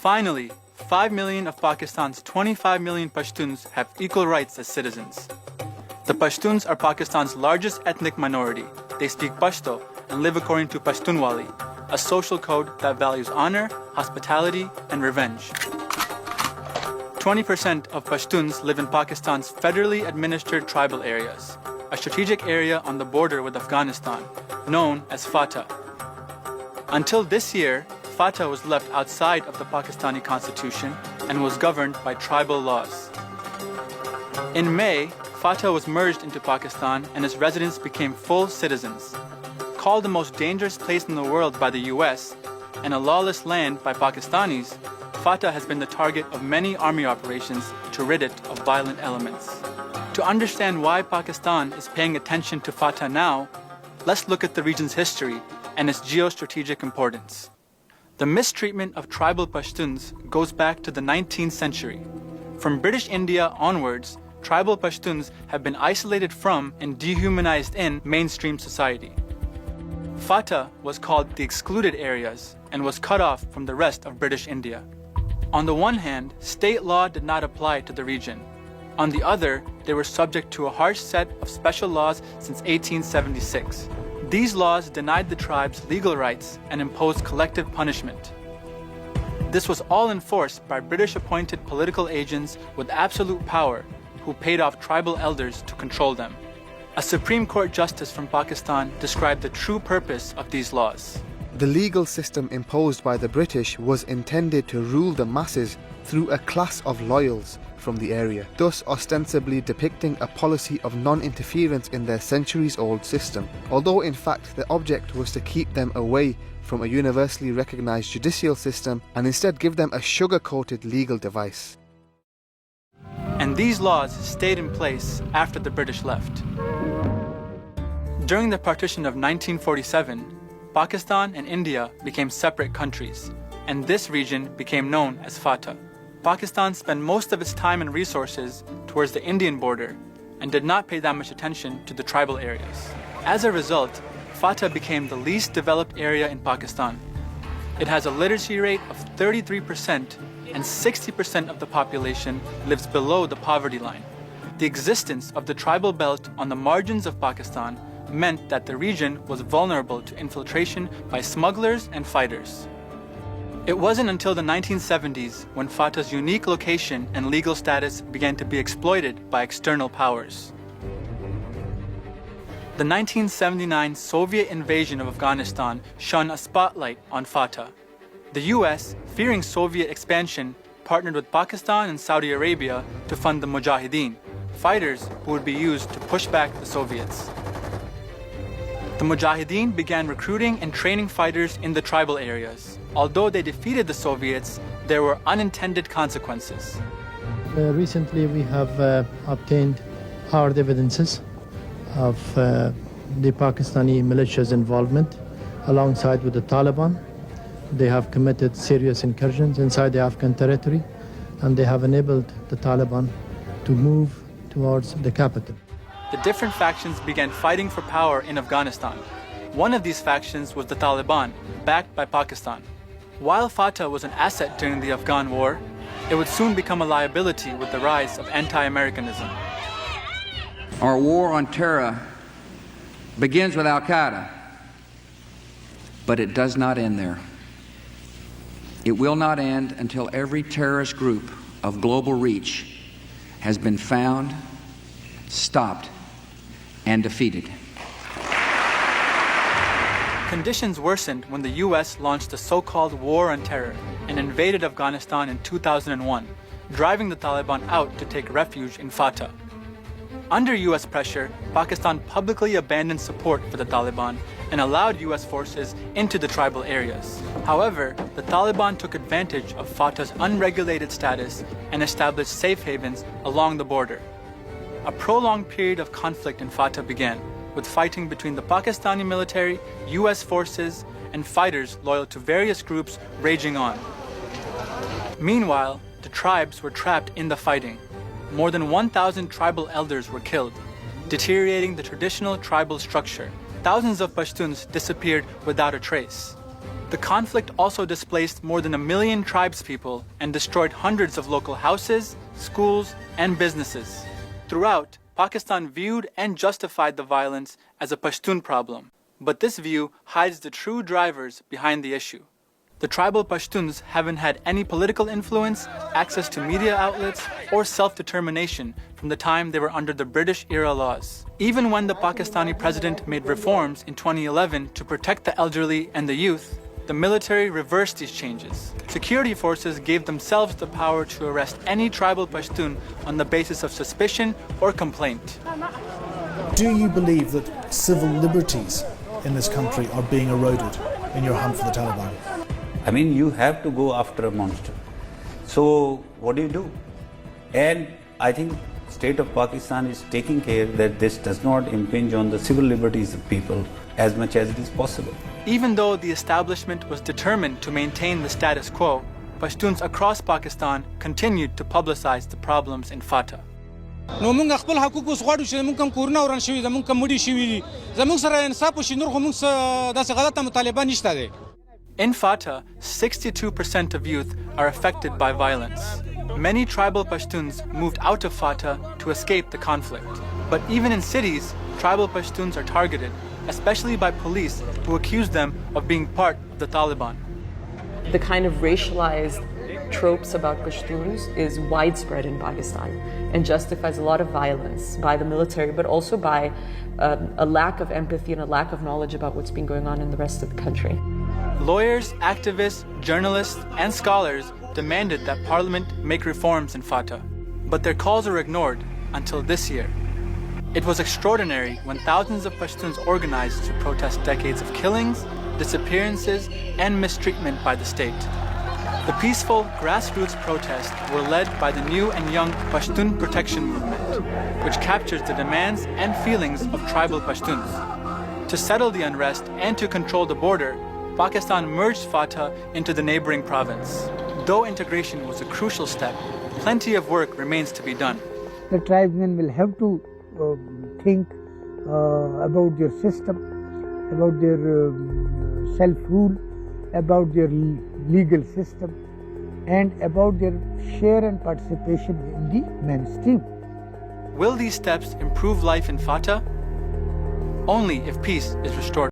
Finally, 5 million of Pakistan's 25 million Pashtuns have equal rights as citizens. The Pashtuns are Pakistan's largest ethnic minority. They speak Pashto and live according to Pashtunwali, a social code that values honor, hospitality, and revenge. 20% of Pashtuns live in Pakistan's federally administered tribal areas, a strategic area on the border with Afghanistan, known as Fata. Until this year, Fata was left outside of the Pakistani constitution and was governed by tribal laws. In May, Fata was merged into Pakistan and its residents became full citizens. Called the most dangerous place in the world by the US and a lawless land by Pakistanis, Fata has been the target of many army operations to rid it of violent elements. To understand why Pakistan is paying attention to Fata now, let's look at the region's history and its geostrategic importance. The mistreatment of tribal Pashtuns goes back to the 19th century. From British India onwards, tribal Pashtuns have been isolated from and dehumanized in mainstream society. Fata was called the excluded areas and was cut off from the rest of British India. On the one hand, state law did not apply to the region. On the other, they were subject to a harsh set of special laws since 1876. These laws denied the tribes legal rights and imposed collective punishment. This was all enforced by British-appointed political agents with absolute power who paid off tribal elders to control them. A Supreme Court justice from Pakistan described the true purpose of these laws. The legal system imposed by the British was intended to rule the masses through a class of loyals from the area, thus ostensibly depicting a policy of non-interference in their centuries-old system, although in fact the object was to keep them away from a universally recognized judicial system and instead give them a sugar-coated legal device. And these laws stayed in place after the British left. During the partition of 1947, Pakistan and India became separate countries, and this region became known as Fata. Pakistan spent most of its time and resources towards the Indian border and did not pay that much attention to the tribal areas. As a result, Fata became the least developed area in Pakistan. It has a literacy rate of 33% and 60% of the population lives below the poverty line. The existence of the tribal belt on the margins of Pakistan meant that the region was vulnerable to infiltration by smugglers and fighters. It wasn't until the 1970s when Fata's unique location and legal status began to be exploited by external powers. The 1979 Soviet invasion of Afghanistan shone a spotlight on Fata. The US, fearing Soviet expansion, partnered with Pakistan and Saudi Arabia to fund the Mujahideen, fighters who would be used to push back the Soviets. The Mujahideen began recruiting and training fighters in the tribal areas. Although they defeated the Soviets, there were unintended consequences. Recently we have obtained hard evidences of the Pakistani militia's involvement alongside with the Taliban. They have committed serious incursions inside the Afghan territory, and they have enabled the Taliban to move towards the capital. The different factions began fighting for power in Afghanistan. One of these factions was the Taliban, backed by Pakistan. While Fata was an asset during the Afghan war, it would soon become a liability with the rise of anti-Americanism. Our war on terror begins with Al-Qaeda, but it does not end there. It will not end until every terrorist group of global reach has been found, stopped, and defeated. Conditions worsened when the US launched the so-called War on Terror and invaded Afghanistan in 2001, driving the Taliban out to take refuge in Fata. Under US pressure, Pakistan publicly abandoned support for the Taliban and allowed US forces into the tribal areas. However, the Taliban took advantage of Fata's unregulated status and established safe havens along the border. A prolonged period of conflict in Fata began, with fighting between the Pakistani military, US forces, and fighters loyal to various groups raging on. Meanwhile, the tribes were trapped in the fighting. More than 1,000 tribal elders were killed, deteriorating the traditional tribal structure. Thousands of Pashtuns disappeared without a trace. The conflict also displaced more than 1 million tribespeople and destroyed hundreds of local houses, schools, and businesses. Throughout, Pakistan viewed and justified the violence as a Pashtun problem, but this view hides the true drivers behind the issue. The tribal Pashtuns haven't had any political influence, access to media outlets, or self-determination from the time they were under the British-era laws. Even when the Pakistani president made reforms in 2011 to protect the elderly and the youth, the military reversed these changes. Security forces gave themselves the power to arrest any tribal Pashtun on the basis of suspicion or complaint. Do you believe that civil liberties in this country are being eroded in your hunt for the Taliban? I mean, you have to go after a monster. So what do? And I think state of Pakistan is taking care that this does not impinge on the civil liberties of people as much as it is possible. Even though the establishment was determined to maintain the status quo, Pashtuns across Pakistan continued to publicize the problems in Fata. نو موږ خپل حقوق اوس غواړو چې موږ کوم کورونه وران شوي زموږ کوم مړي شوي دي زموږ سره انصاف وشي نور خو موږ داسې غلطه مطالبه نشته دی. In Fata, 62% of youth are affected by violence. Many tribal Pashtuns moved out of Fata to escape the conflict. But even in cities, tribal Pashtuns are targeted, especially by police who accuse them of being part of the Taliban. The kind of racialized tropes about Pashtuns is widespread in Pakistan and justifies a lot of violence by the military, but also by a lack of empathy and a lack of knowledge about what's been going on in the rest of the country. Lawyers, activists, journalists, and scholars demanded that Parliament make reforms in Fata, but their calls were ignored until this year. It was extraordinary when thousands of Pashtuns organized to protest decades of killings, disappearances, and mistreatment by the state. The peaceful, grassroots protests were led by the new and young Pashtun Protection Movement, which captures the demands and feelings of tribal Pashtuns. To settle the unrest and to control the border, Pakistan merged Fata into the neighboring province. Though integration was a crucial step, plenty of work remains to be done. The tribesmen will have to think about their system, about their self-rule, about their legal system, and about their share and participation in the mainstream. Will these steps improve life in Fata? Only if peace is restored.